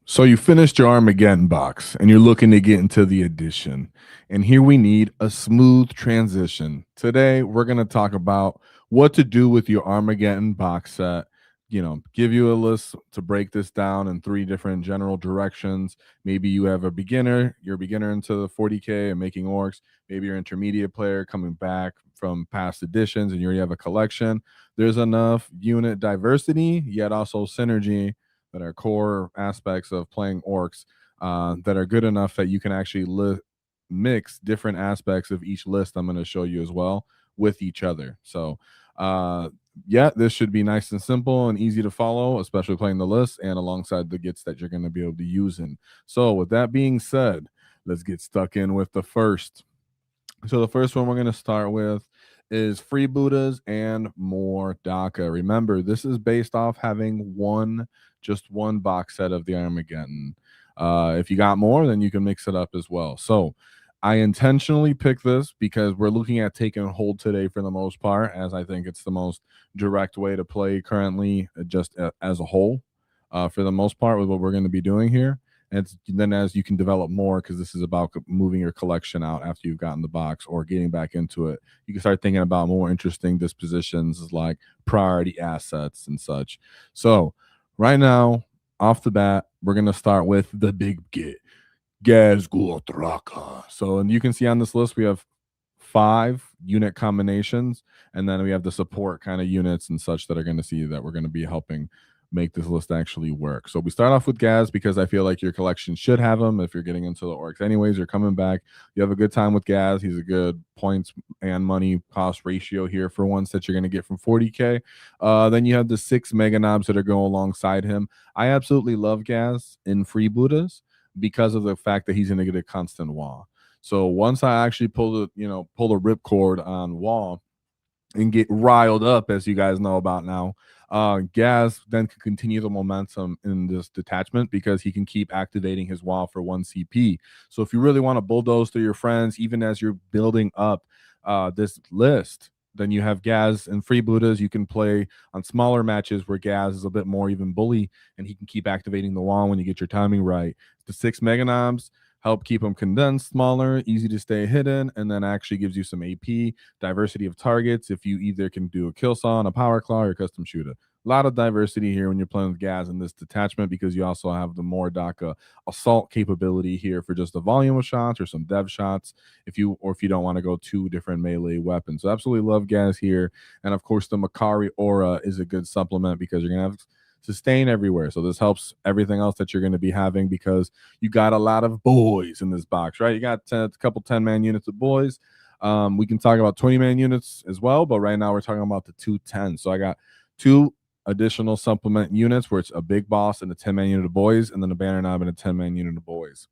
So you finished your Armageddon box and you're looking to get into the edition. And here we need a smooth transition. Today we're going to talk about what to do with your Armageddon box set. Give you a list to break this down in three different general directions. Maybe you have you're a beginner into the 40K and making orcs. Maybe you're an intermediate player coming back from past editions and you already have a collection. There's enough unit diversity, yet also synergy that are core aspects of playing orcs that are good enough that you can actually mix different aspects of each list I'm going to show you as well with each other. So yeah, this should be nice and simple and easy to follow, especially playing the list and alongside the gets that you're going to be able to use in. So with that being said, let's get stuck in with the first. So the first one we're going to start with is Freebootas and more Dakka. Remember, this is based off having just one box set of the Armageddon. If you got more, then you can mix it up as well. So I intentionally picked this because we're looking at taking hold today for the most part, as I think it's the most direct way to play currently, just as a whole, for the most part, with what we're going to be doing here. And then as you can develop more, because this is about moving your collection out after you've gotten the box or getting back into it, you can start thinking about more interesting dispositions like priority assets and such. So right now, off the bat, we're going to start with the big get. So, and you can see on this list, we have 5 unit combinations, and then we have the support kind of units and such that are going to see that we're going to be helping make this list actually work. So we start off with Gaz because I feel like your collection should have them. If you're getting into the orcs anyways, you're coming back, you have a good time with Gaz. He's a good points and money cost ratio here for ones that you're going to get from 40K. Then you have the 6 mega knobs that are going alongside him. I absolutely love Gaz in Freebootas because of the fact that he's going to get a constant wall. So once I actually pull the ripcord on wall and get riled up, as you guys know about now, Gaz then can continue the momentum in this detachment because he can keep activating his wall for 1 CP. So if you really want to bulldoze through your friends, even as you're building up this list, then you have Gaz and Freebootas. You can play on smaller matches where Gaz is a bit more even bully, and he can keep activating the wall when you get your timing right. The 6 mega knobs help keep them condensed, smaller, easy to stay hidden, and then actually gives you some AP, diversity of targets if you either can do a kill saw and a power claw or a custom shooter. A lot of diversity here when you're playing with Gaz in this detachment because you also have the more Dakka assault capability here for just the volume of shots or some dev shots if you don't want to go 2 different melee weapons. So absolutely love Gaz here. And of course, the Makari aura is a good supplement because you're going to have sustain everywhere. So this helps everything else that you're going to be having because you got a lot of boys in this box, right? You got a couple 10-man units of boys. We can talk about 20-man units as well, but right now we're talking about the 210. So I got 2 additional supplement units where it's a big boss and a 10-man unit of boys, and then a banner knob and a 10-man unit of boys.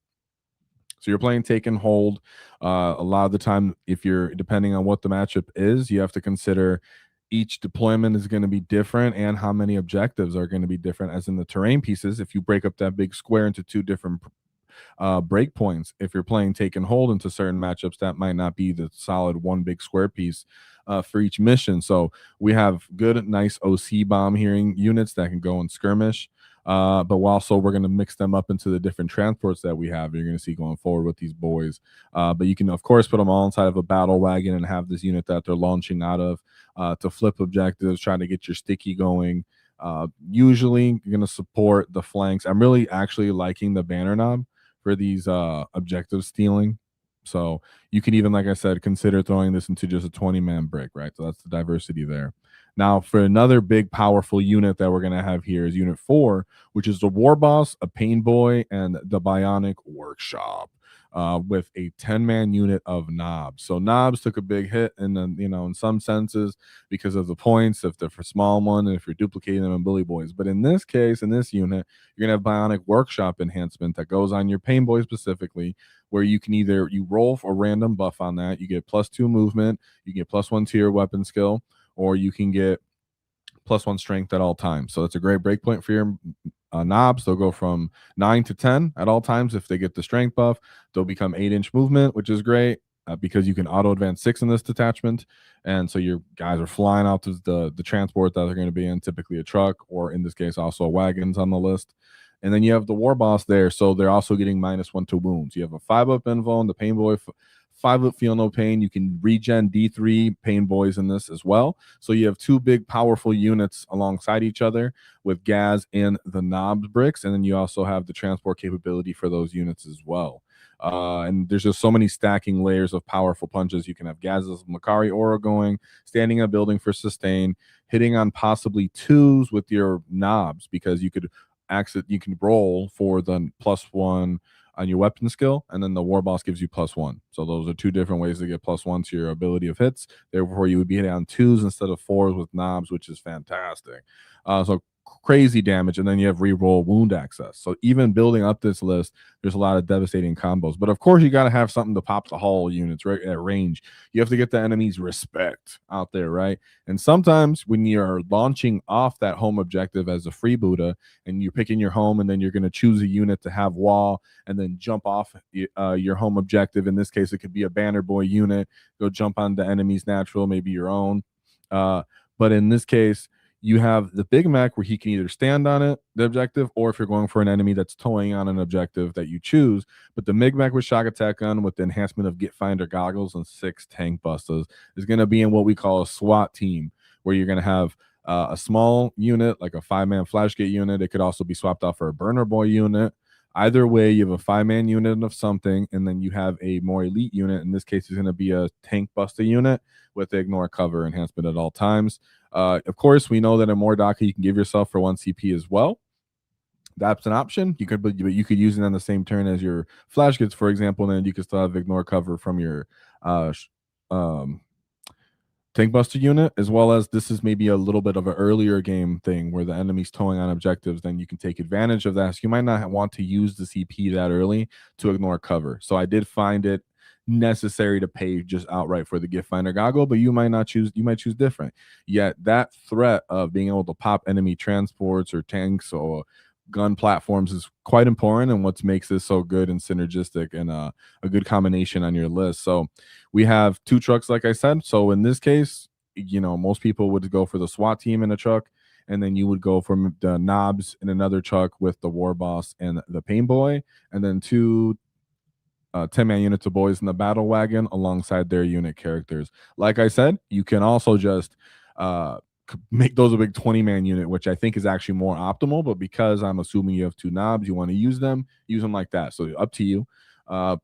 So you're playing take and hold. A lot of the time, if you're depending on what the matchup is, you have to consider each deployment is going to be different and how many objectives are going to be different. As in the terrain pieces, if you break up that big square into 2 different breakpoints, if you're playing take and hold into certain matchups, that might not be the solid 1 big square piece for each mission. So we have good, nice OC bomb hearing units that can go and skirmish. But also we're going to mix them up into the different transports that we have. You're going to see going forward with these boys. But you can, of course, put them all inside of a battle wagon and have this unit that they're launching out of to flip objectives, trying to get your sticky going. Usually you're going to support the flanks. I'm really actually liking the banner knob for these objective stealing. So you can even, like I said, consider throwing this into just a 20-man brick, right? So that's the diversity there. Now, for another big, powerful unit that we're going to have here is Unit 4, which is the War Boss, a Pain Boy, and the Bionic Workshop with a 10-man unit of knobs. So knobs took a big hit, and then, in some senses, because of the points, if they're for small one, and if you're duplicating them in Bully Boys. But in this case, in this unit, you're going to have Bionic Workshop enhancement that goes on your Pain Boy specifically, where you can either roll for a random buff on that. You get +2 movement, you get +1 to your weapon skill, or you can get +1 strength at all times. So that's a great breakpoint for your knobs. They'll go from 9 to 10 at all times. If they get the strength buff, they'll become 8-inch movement, which is great because you can auto advance 6 in this detachment. And so your guys are flying out to the transport that they're going to be in, typically a truck, or in this case, also wagons on the list. And then you have the War Boss there, so they're also getting -1 to wounds. You have a 5-up Invul and the Pain Boy, 5-up Feel No Pain. You can regen D3 Pain Boys in this as well. So you have 2 big, powerful units alongside each other with Gaz and the Knobs bricks. And then you also have the transport capability for those units as well. And there's just so many stacking layers of powerful punches. You can have Gaz's Makari Aura going, standing a building for sustain, hitting on possibly 2s with your Knobs, because you can roll for the +1 on your weapon skill, and then the War Boss gives you +1. So those are 2 different ways to get +1 to your ability of hits. Therefore, you would be hitting on 2s instead of 4s with Knobs, which is fantastic. So crazy damage, and then you have reroll wound access. So even building up this list, there's a lot of devastating combos. But of course, you got to have something to pop the hull units right at range. You have to get the enemy's respect out there, right? And sometimes when you're launching off that home objective as a freebooter, and you're picking your home, and then you're going to choose a unit to have wall and then jump off your home objective. In this case, it could be a banner boy unit, go jump on the enemy's natural, maybe your own. But in this case, you have the Big Mac where he can either stand on it, the objective, or if you're going for an enemy that's towing on an objective that you choose. But the Big Mac with shock attack gun with the enhancement of Get Finder goggles and 6 tank busters is going to be in what we call a SWAT team, where you're going to have a small unit like a 5-man flashgate unit. It could also be swapped out for a burner boy unit. Either way, you have a 5-man unit of something, and then you have a more elite unit. In this case, it's going to be a tank buster unit with the ignore cover enhancement at all times. Of course, we know that in more Dakka, you can give yourself for 1 CP as well. That's an option. You could, but you could use it on the same turn as your flash gets, for example, and then you could still have ignore cover from your tank buster unit, as well as this is maybe a little bit of an earlier game thing where the enemy's towing on objectives. Then you can take advantage of that. So you might not want to use the CP that early to ignore cover. So I did find it necessary to pay just outright for the Gift Finder goggle, but you might not choose, you might choose different. Yet that threat of being able to pop enemy transports or tanks or gun platforms is quite important, and what makes this so good and synergistic and a good combination on your list. So we have 2 trucks, like I said. So in this case, you know, most people would go for the SWAT team in a truck, and then you would go for the Knobs in another truck with the War Boss and the Pain Boy, and then 2 10-man units of boys in the battle wagon alongside their unit characters. Like I said, you can also just make those a big 20-man unit, which I think is actually more optimal. But because I'm assuming you have 2 Knobs, you want to use them like that. So up to you. As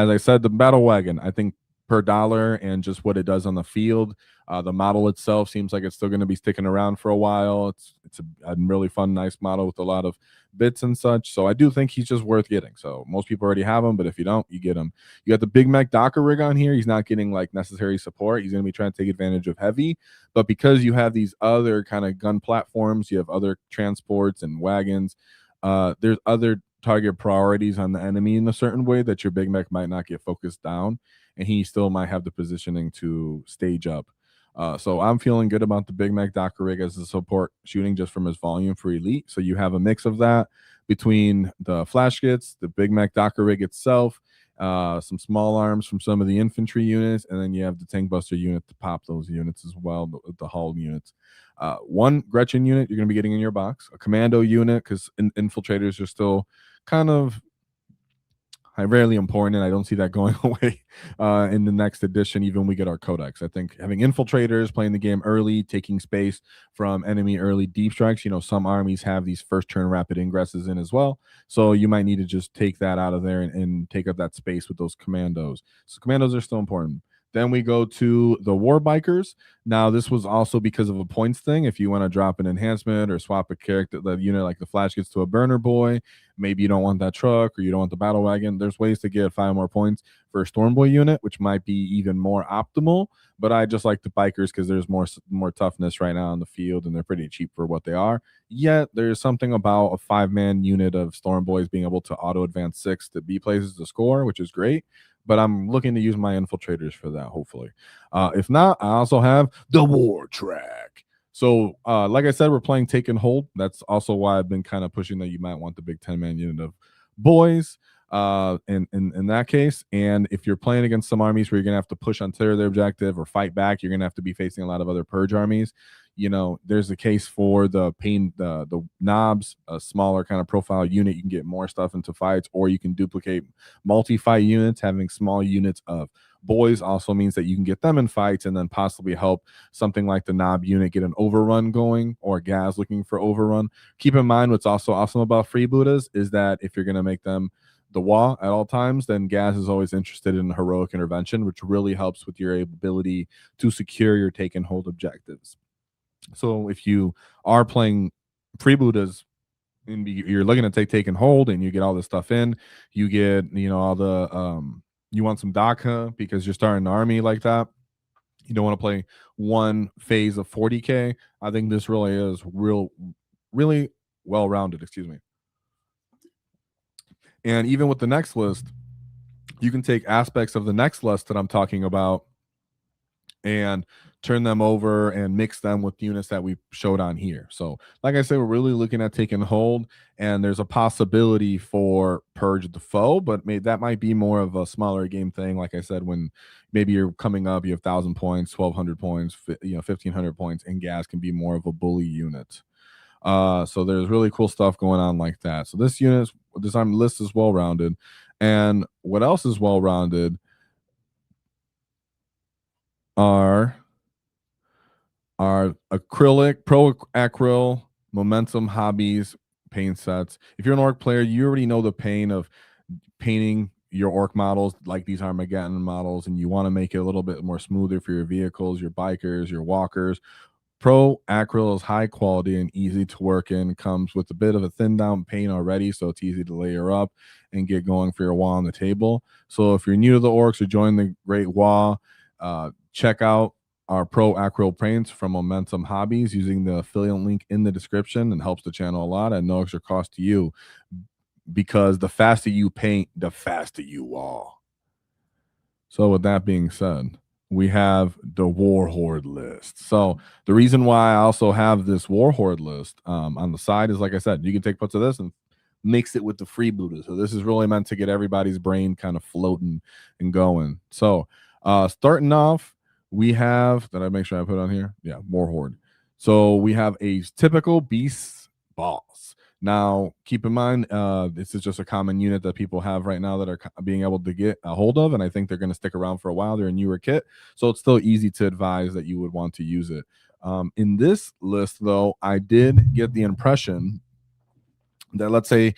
I said, the battle wagon, I think per dollar and just what it does on the field, the model itself seems like it's still going to be sticking around for a while. It's a really fun, nice model with a lot of bits and such. So I do think he's just worth getting. So most people already have him, but if you don't, you get him. You got the Big Mac Dakka rig on here. He's not getting like necessary support. He's going to be trying to take advantage of heavy, but because you have these other kind of gun platforms, you have other transports and wagons, there's other target priorities on the enemy in a certain way that your Big Mac might not get focused down, and he still might have the positioning to stage up. So I'm feeling good about the Big Mac Dakka rig as a support shooting just from his volume for elite. So you have a mix of that between the flash kits, the Big Mac Dakka rig itself, some small arms from some of the infantry units, and then you have the tank buster unit to pop those units as well, the hull units. 1 Gretchen unit you're going to be getting in your box, a commando unit, because infiltrators are still kind of rarely important, and I don't see that going away in the next edition, even when we get our codex. I think having infiltrators playing the game early, taking space from enemy early deep strikes, you know, some armies have these first turn rapid ingresses in as well, so you might need to just take that out of there and take up that space with those commandos. So commandos are still important. Then we go to the War Bikers. Now, this was also because of a points thing. If you want to drop an enhancement or swap a character, the unit like the Flash gets to a burner boy, maybe you don't want that truck or you don't want the battle wagon, there's ways to get 5 more points for a Storm Boy unit, which might be even more optimal. But I just like the Bikers because there's more toughness right now on the field, and they're pretty cheap for what they are. Yet there's something about a 5-man unit of Storm Boys being able to auto advance 6 to B places to score, which is great. But I'm looking to use my infiltrators for that, hopefully. If not, I also have the War Track. So, like I said, we're playing Take and Hold. That's also why I've been kind of pushing that you might want the big 10-man unit of boys in that case. And if you're playing against some armies where you're going to have to push on their objective or fight back, you're going to have to be facing a lot of other purge armies. you know, there's a case for the knobs, a smaller kind of profile unit. You can get more stuff into fights, or you can duplicate multi-fight units. Having small units of boys also means that you can get them in fights and then possibly help something like the knob unit get an overrun going, or Gaz looking for overrun. Keep in mind, what's also awesome about Freebootas is that if you're going to make them the WAAAGH at all times, then Gaz is always interested in heroic intervention, which really helps with your ability to secure your take and hold objectives. So if you are playing Freebootas and you're looking to take and hold, and you get all this stuff in, you get, you know, all the you want some Dakka because you're starting an army like that. You don't want to play one phase of 40k. I think this really is really well rounded. Excuse me. And even with the next list, you can take aspects of the next list that I'm talking about and turn them over and mix them with units that we showed on here. So like I said, we're really looking at taking hold, and there's a possibility for Purge the Foe, but that might be more of a smaller game thing. Like I said, when maybe you're coming up, you have 1,000 points, 1,200 points, 1,500 points, and Gas can be more of a bully unit. So there's really cool stuff going on like that. So this design list is well-rounded. And what else is well-rounded are Acrylic, Pro Acryl, Momentum, Hobbies, paint sets. If you're an Orc player, you already know the pain of painting your Orc models like these Armageddon models, and you want to make it a little bit more smoother for your vehicles, your bikers, your walkers. Pro Acryl is high quality and easy to work in. Comes with a bit of a thin down paint already, so it's easy to layer up and get going for your wall on the table. So if you're new to the Orcs or join the great WAAAGH, check out our Pro Acryl paints from Momentum Hobbies using the affiliate link in the description, and helps the channel a lot at no extra cost to you, because the faster you paint, the faster you are. So with that being said, we have the Warhorde list. So the reason why I also have this Warhorde list on the side is, like I said, you can take parts of this and mix it with the Freeboota. So this is really meant to get everybody's brain kind of floating and going. So starting off, we have, did I make sure I put on here? Yeah, Warhorde. So we have a typical beast boss. Now, keep in mind, this is just a common unit that people have right now that are being able to get a hold of, and I think they're going to stick around for a while. They're a newer kit, so it's still easy to advise that you would want to use it. In this list, though, I did get the impression that, let's say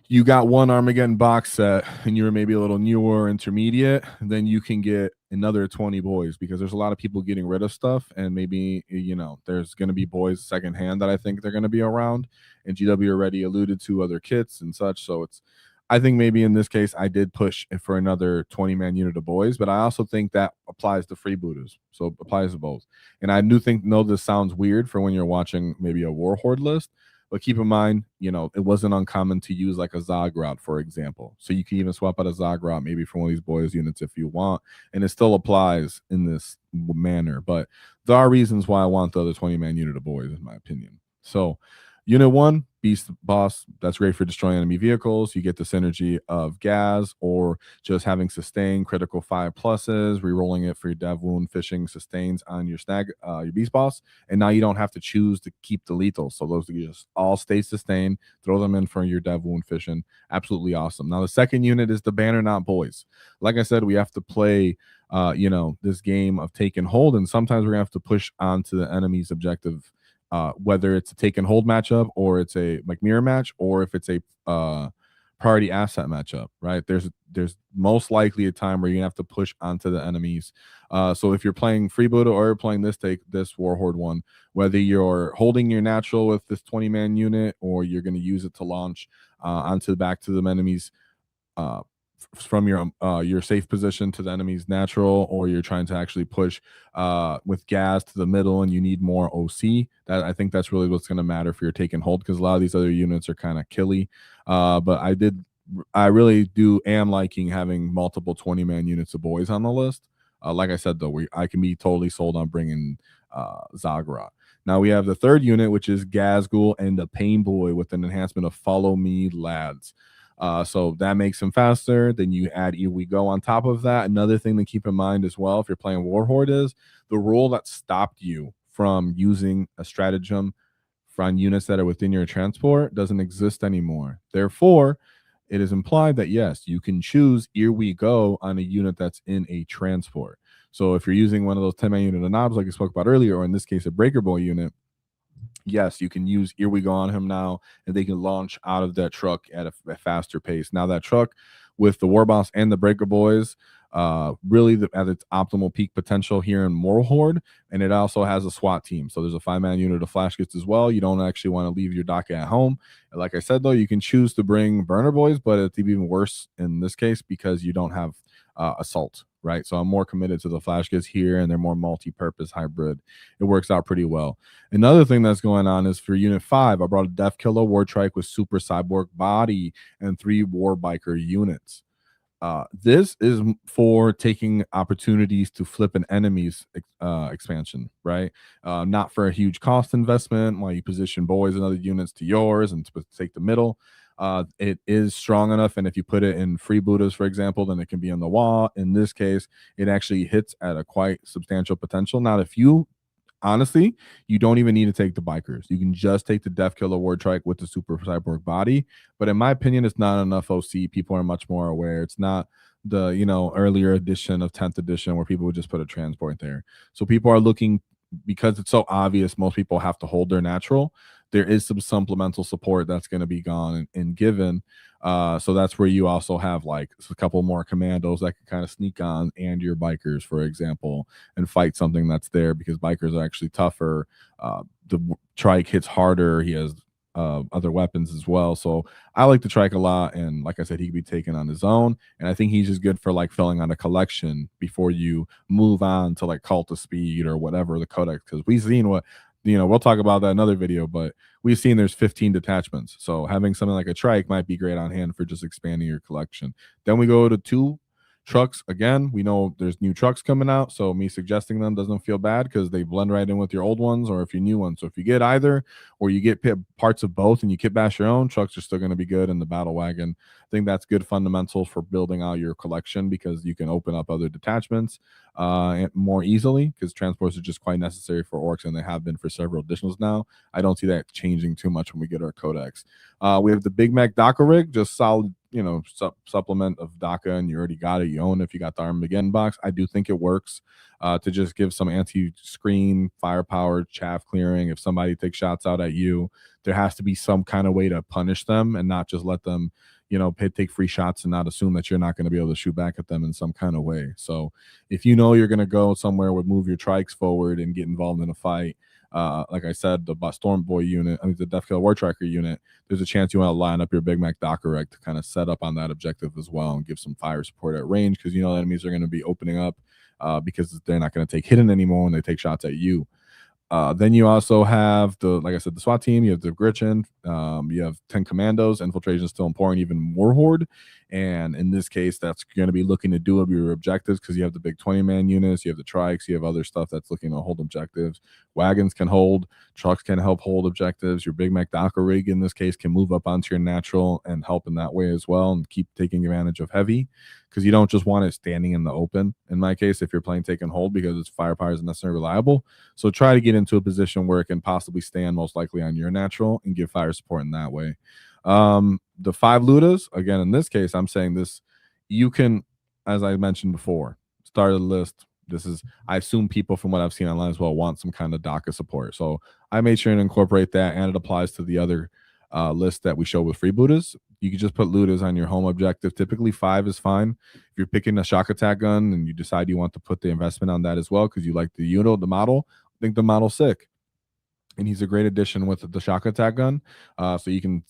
you got one Armageddon box set and you were maybe a little newer intermediate, then you can get another 20 boys, because there's a lot of people getting rid of stuff, and maybe, you know, there's going to be boys secondhand that I think they're going to be around, and GW already alluded to other kits and such. So it's, I think maybe in this case I did push for another 20-man unit of boys, but I also think that applies to Freebooters, so it applies to both. And I do know this sounds weird for when you're watching maybe a Warhorde list, but keep in mind, you know, it wasn't uncommon to use like a Zogrod, for example. So you can even swap out a Zogrod maybe for one of these boys units if you want, and it still applies in this manner. But there are reasons why I want the other 20-man unit of boys, in my opinion. So Unit 1, Beast Boss, that's great for destroying enemy vehicles. You get the synergy of Gaz, or just having sustain critical 5+, re-rolling it for your dev wound, fishing sustains on your your Beast Boss, and now you don't have to choose to keep the lethal. So those just all stay sustained, throw them in for your dev wound fishing. Absolutely awesome. Now the second unit is the Banner Not Boys. Like I said, we have to play you know, this game of take and hold, and sometimes we're gonna have to push onto the enemy's objective, whether it's a take and hold matchup, or it's a like mirror match, or if it's a priority asset matchup, right? There's most likely a time where you're gonna have to push onto the enemies. So if you're playing Freeboota or you're playing this Warhorde one, whether you're holding your natural with this 20-man unit, or you're gonna use it to launch onto back to the enemies from your safe position to the enemy's natural, or you're trying to actually push with Gas to the middle and you need more OC, that I think that's really what's going to matter for your take and hold, because a lot of these other units are kind of killy. But I really am liking having multiple 20-man units of boys on the list. Like I said, though, I can be totally sold on bringing Zogrod. Now we have the third unit, which is Gazgul and the Pain Boy, with an enhancement of Follow Me Lads. So that makes him faster. Then you add We Go on top of that. Another thing to keep in mind as well, if you're playing Warhorde, is the rule that stopped you from using a stratagem from units that are within your transport doesn't exist anymore. Therefore, it is implied that yes, you can choose Here We Go on a unit that's in a transport. So if you're using one of those 10-man unit of knobs like I spoke about earlier, or in this case a breakable unit, yes, you can use Here We Go on him now, and they can launch out of that truck at a faster pace. Now that truck with the Warboss and the Breaker Boys, really at its optimal peak potential here in Warhorde, and it also has a SWAT team. So there's a 5-man unit of flash kits as well. You don't actually want to leave your Dakka at home. And like I said, though, you can choose to bring Burner Boys, but it's even worse in this case because you don't have assault, right? So I'm more committed to the flash kits here, and they're more multi-purpose hybrid. It works out pretty well. Another thing that's going on is for Unit 5, I brought a Deff Killer War Trike with Super Cyborg Body and 3 War Biker units. This is for taking opportunities to flip an enemy's expansion, right? Not for a huge cost investment while you position boys and other units to yours and to take the middle. It is strong enough, and if you put it in Freebootas, for example, then it can be on the wall. In this case, it actually hits at a quite substantial potential. Now, if you honestly, you don't even need to take the bikers. You can just take the Deff Killer War Trike with the Super Cyborg Body. But in my opinion, it's not enough OC. People are much more aware. It's not the, earlier edition of 10th edition where people would just put a transport there. So people are looking, because it's so obvious, most people have to hold their natural. There is some supplemental support that's going to be gone and given. So that's where you also have like a couple more commandos that can kind of sneak on, and your bikers, for example, and fight something that's there, because bikers are actually tougher. The trike hits harder. He has other weapons as well. So I like the trike a lot. And like I said, he could be taken on his own. And I think he's just good for like filling out a collection before you move on to like Cult of Speed or whatever the codex, because we've seen what, we'll talk about that in another video, but we've seen there's 15 detachments. So having something like a trike might be great on hand for just expanding your collection. Then we go to 2 trucks. Again, we know there's new trucks coming out, so me suggesting them doesn't feel bad because they blend right in with your old ones, or if you new ones. So if you get either, or you get parts of both and you kit bash your own, trucks are still going to be good in the battle wagon. I think that's good fundamentals for building out your collection, because you can open up other detachments more easily, because transports are just quite necessary for Orks, and they have been for several editions now. I don't see that changing too much when we get our codex. We have the Big Mac Dakka rig, just solid, supplement of Dakka, and you already got it. You own it if you got the Armageddon box. I do think it works to just give some anti-screen, firepower, chaff clearing. If somebody takes shots out at you, there has to be some kind of way to punish them and not just let them, take free shots and not assume that you're not going to be able to shoot back at them in some kind of way. So if you know you're going to go somewhere with move your trikes forward and get involved in a fight, like I said, the Storm Boy unit, the Deff Killer War Tracker unit, there's a chance you want to line up your Big Mac Dakka Reg to kind of set up on that objective as well and give some fire support at range, because enemies are going to be opening up because they're not going to take hidden anymore when they take shots at you. Then you also have like I said, the SWAT team. You have the Gritchen. You have 10 commandos. Infiltration is still important, even Warhorde. And in this case, that's going to be looking to do up your objectives, because you have the big 20-man units, you have the trikes, you have other stuff that's looking to hold objectives. Wagons can hold, trucks can help hold objectives. Your Big Mac Dakka rig in this case can move up onto your natural and help in that way as well, and keep taking advantage of heavy, because you don't just want it standing in the open. In my case, if you're playing take and hold, because its firepower is necessarily reliable. So try to get into a position where it can possibly stand most likely on your natural and give fire support in that way. The 5 Ludas, again, in this case, I'm saying this, you can, as I mentioned before, start a list. This is, I assume people from what I've seen online as well want some kind of Dakka support. So I made sure to incorporate that, and it applies to the other list that we show with Freebootas. You can just put Ludas on your home objective. Typically 5 is fine. If you're picking a shock attack gun and you decide you want to put the investment on that as well, because you like the unit, the model, I think the model's sick. And he's a great addition with the shock attack gun. So you can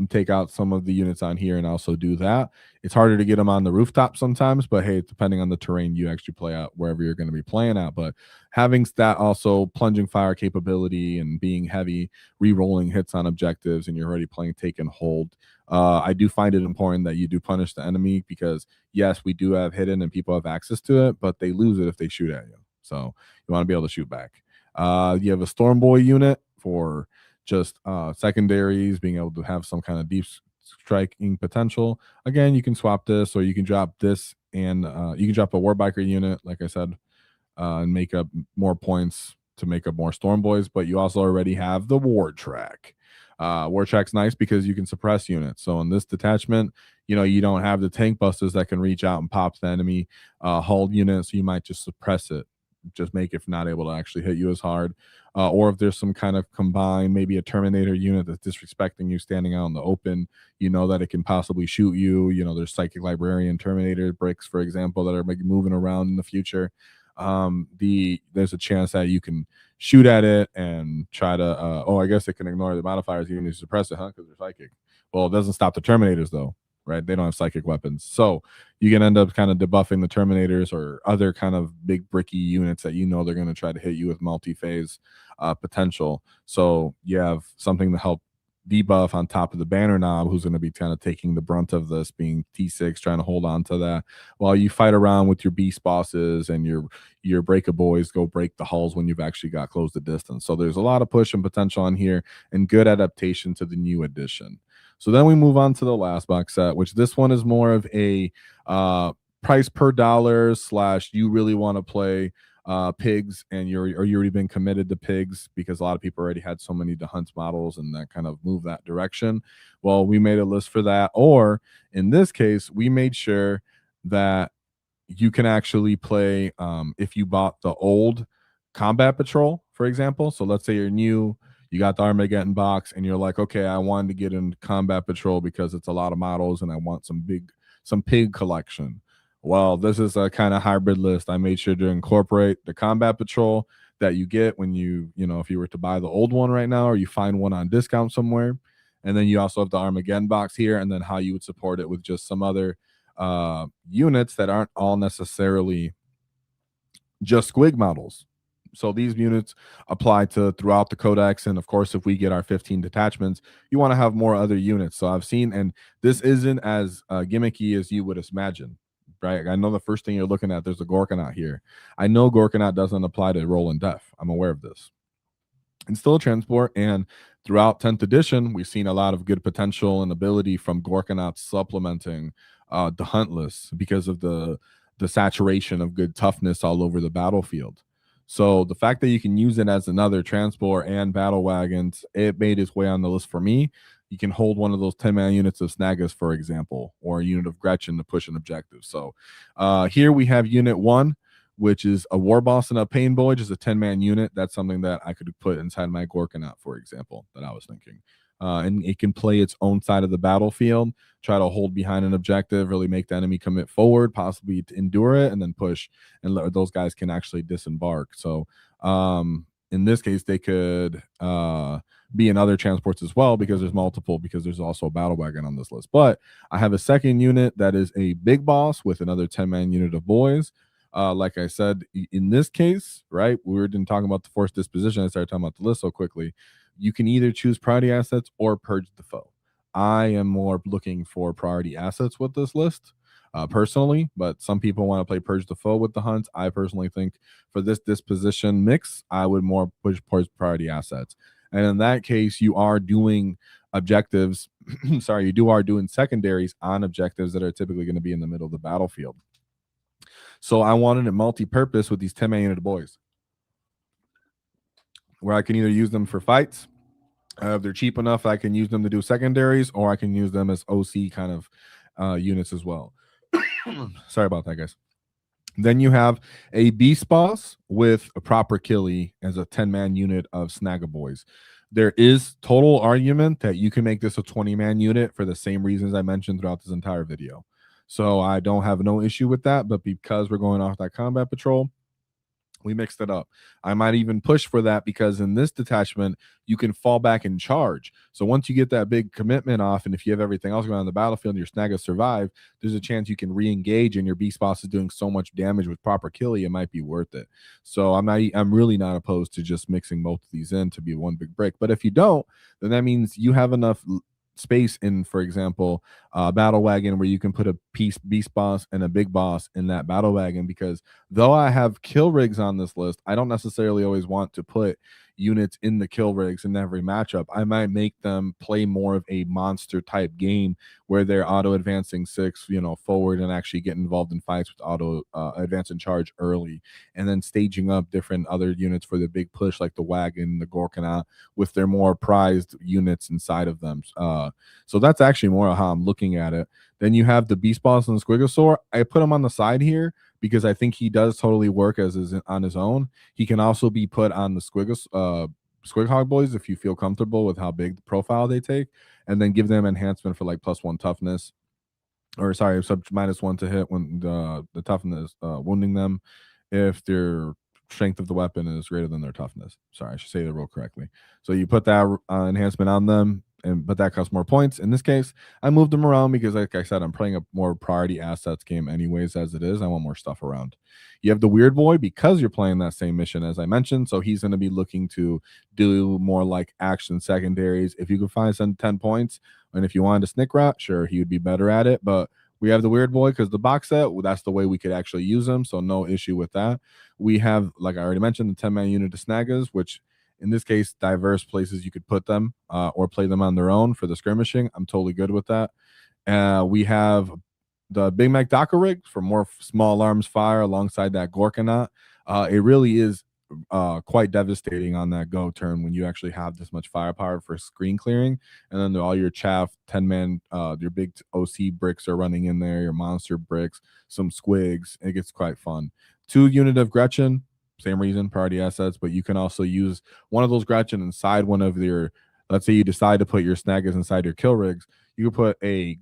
take out some of the units on here and also do that. It's harder to get them on the rooftop sometimes, but hey, depending on the terrain you actually play out, wherever you're going to be playing at. But having that also plunging fire capability and being heavy, re-rolling hits on objectives, and you're already playing take and hold. I do find it important that you do punish the enemy, because yes, we do have hidden and people have access to it, but they lose it if they shoot at you. So you want to be able to shoot back. You have a Storm Boy unit for just secondaries, being able to have some kind of deep striking potential. Again, you can swap this, or you can drop this, and you can drop a War Biker unit, like I said, and make up more points to make up more Storm Boys, but you also already have the War Track. War Track's nice because you can suppress units. So in this detachment, you know, you don't have the tank busters that can reach out and pop the enemy hull unit, so you might just suppress it, just make it not able to actually hit you as hard. Or if there's some kind of combined, maybe a Terminator unit that's disrespecting you standing out in the open, you know that it can possibly shoot you. You know, there's Psychic Librarian Terminator bricks, for example, that are maybe moving around in the future. There's a chance that you can shoot at it and try to I guess it can ignore the modifiers even if you suppress it, huh? Because they're psychic. Well, it doesn't stop the Terminators though, right? They don't have psychic weapons, so you can end up kind of debuffing the Terminators or other kind of big bricky units that you know they're going to try to hit you with multi-phase potential. So you have something to help debuff on top of the banner knob, who's going to be kind of taking the brunt of this, being T6, trying to hold on to that while you fight around with your beast bosses and your breaker boys go break the hulls when you've actually got close the distance. So there's a lot of push and potential on here and good adaptation to the new edition. So then we move on to the last box set, which this one is more of a price per dollar / you really want to play pigs and you already been committed to pigs because a lot of people already had so many to hunt models and that kind of move that direction. Well, we made a list for that, or in this case we made sure that you can actually play if you bought the old combat patrol, for example. So let's say you're new, you got the Armageddon box and you're like, okay, I wanted to get in combat patrol because it's a lot of models and I want some pig collection. Well, this is a kind of hybrid list. I made sure to incorporate the combat patrol that you get when you know, if you were to buy the old one right now or you find one on discount somewhere. And then you also have the Armageddon box here, and then how you would support it with just some other units that aren't all necessarily just squig models. So these units apply to throughout the codex, and of course if we get our 15 detachments, you want to have more other units. So I've seen, and this isn't as gimmicky as you would imagine, right? I know the first thing you're looking at, there's a Gorkanaut here. I know Gorkanaut doesn't apply to Rollin Deff. I'm aware of this. It's still a transport, and throughout 10th edition, we've seen a lot of good potential and ability from Gorkanaut supplementing the hunt list because of the saturation of good toughness all over the battlefield. So the fact that you can use it as another transport and battle wagons, it made its way on the list for me. You can hold one of those 10-man units of Snagas, for example, or a unit of Gretchen to push an objective. So here we have Unit 1, which is a War Boss and a Pain Boy, just a 10-man unit. That's something that I could put inside my Gorkanaut, for example, that I was thinking. And it can play its own side of the battlefield, try to hold behind an objective, really make the enemy commit forward, possibly to endure it, and then push, and those guys can actually disembark. So in this case, they could be in other transports as well because there's multiple, because there's also a battle wagon on this list. But I have a second unit that is a big boss with another 10-man unit of boys. Like I said, in this case, right, we didn't talk about the forced disposition. I started talking about the list so quickly. You can either choose priority assets or purge the foe. I am more looking for priority assets with this list, personally, but some people want to play purge the foe with the hunts. I personally think for this disposition mix, I would more push priority assets. And in that case, you are doing objectives. Sorry, you are doing secondaries on objectives that are typically going to be in the middle of the battlefield. So I wanted it multi-purpose with these 10-man unit boys, where I can either use them for fights. If they're cheap enough, I can use them to do secondaries, or I can use them as OC kind of units as well. Sorry about that, guys. Then you have a Beast Boss with a proper Killy as a 10-man unit of Snagga Boys. There is total argument that you can make this a 20-man unit for the same reasons I mentioned throughout this entire video. So I don't have no issue with that, but because we're going off that combat patrol, we mixed it up. I might even push for that because in this detachment, you can fall back and charge. So once you get that big commitment off, and if you have everything else going on the battlefield and your Snaggas survive, there's a chance you can re-engage and your Beast Boss is doing so much damage with proper Killy, it might be worth it. So I'm really not opposed to just mixing both of these in to be one big break. But if you don't, then that means you have enough space in, for example, battle wagon where you can put a beast boss and a big boss in that battle wagon, because though I have kill rigs on this list, I don't necessarily always want to put units in the kill rigs in every matchup. I might make them play more of a monster type game where they're auto advancing 6, forward, and actually get involved in fights with auto advance and charge early, and then staging up different other units for the big push, like the wagon, the Gorkanaut, with their more prized units inside of them. So that's actually more how I'm looking at it. Then you have the Beast Boss and the Squigosaur. I put him on the side here because I think he does totally work on his own. He can also be put on the Squighog boys if you feel comfortable with how big the profile they take, and then give them enhancement for like +1 toughness, or sorry, sub -1 to hit when the toughness, wounding them if their strength of the weapon is greater than their toughness. Sorry, I should say the rule correctly. So you put that enhancement on them, but that costs more points. In this case, I moved them around because, like I said, I'm playing a more priority assets game anyways as it is. I want more stuff around. You have the Weird Boy because you're playing that same mission as I mentioned, so he's going to be looking to do more like action secondaries. If you can find some 10 points, and if you wanted to snick rot, sure, he would be better at it, but we have the Weird Boy because the box set, that's the way we could actually use him, so no issue with that. We have, like I already mentioned, the 10-man unit of Snaggas, which in this case, diverse places you could put them or play them on their own for the skirmishing. I'm totally good with that. We have the Big Mac Dakka rig for more small arms fire alongside that Gorkanaut. It really is quite devastating on that go turn when you actually have this much firepower for screen clearing, and then all your chaff 10-man, your big OC bricks are running in there, your monster bricks, some squigs. It gets quite fun. 2 unit of Gretchen, same reason, priority assets, but you can also use one of those Gretchen inside one of your, let's say you decide to put your Snaggas inside your kill rigs, you can put a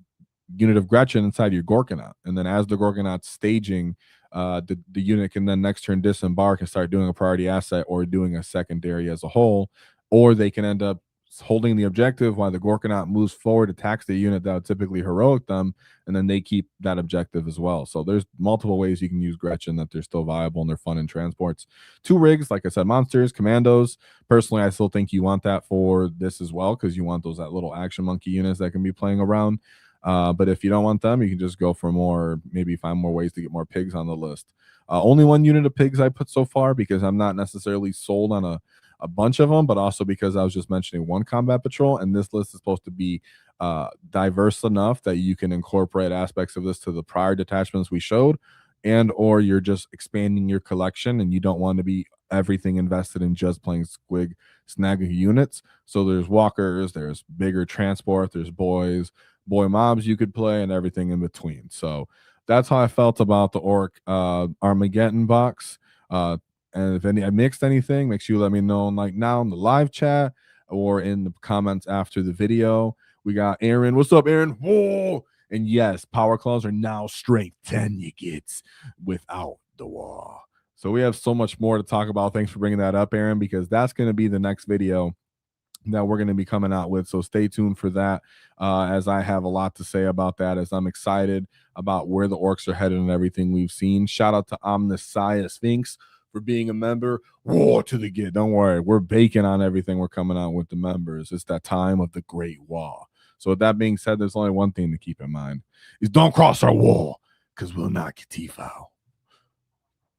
unit of Gretchen inside your Gorkanaut, and then as the Gorkanaut's staging, the unit can then next turn disembark and start doing a priority asset or doing a secondary as a whole, or they can end up holding the objective while the Gorkanaut moves forward, attacks the unit that would typically heroic them, and then they keep that objective as well. So there's multiple ways you can use Gretchen that they're still viable and they're fun in transports. 2 rigs, like I said, monsters, commandos. Personally, I still think you want that for this as well, because you want those that little action monkey units that can be playing around. But if you don't want them, you can just go for more, maybe find more ways to get more pigs on the list. Only 1 unit of pigs I put so far because I'm not necessarily sold on a bunch of them, but also because I was just mentioning 1 combat patrol, and this list is supposed to be diverse enough that you can incorporate aspects of this to the prior detachments we showed, and or you're just expanding your collection and you don't want to be everything invested in just playing squig snag units. So there's walkers, there's bigger transport, there's boy mobs you could play, and everything in between. So that's how I felt about the Orc Armageddon box. And if I mixed anything, make sure you let me know like now in the live chat or in the comments after the video. We got Aaron. What's up, Aaron? Whoa! And yes, power claws are now strength 10 you get without the wall. So we have so much more to talk about. Thanks for bringing that up, Aaron, because that's going to be the next video that we're going to be coming out with. So stay tuned for that, as I have a lot to say about that, as I'm excited about where the Orcs are headed and everything we've seen. Shout out to Omnissiah Sphinx for being a member. War to the git. Don't worry, we're baking on everything we're coming out with the members. It's that time of the Great Wall. So with that being said, there's only one thing to keep in mind is don't cross our wall, because we'll knock your teeth out.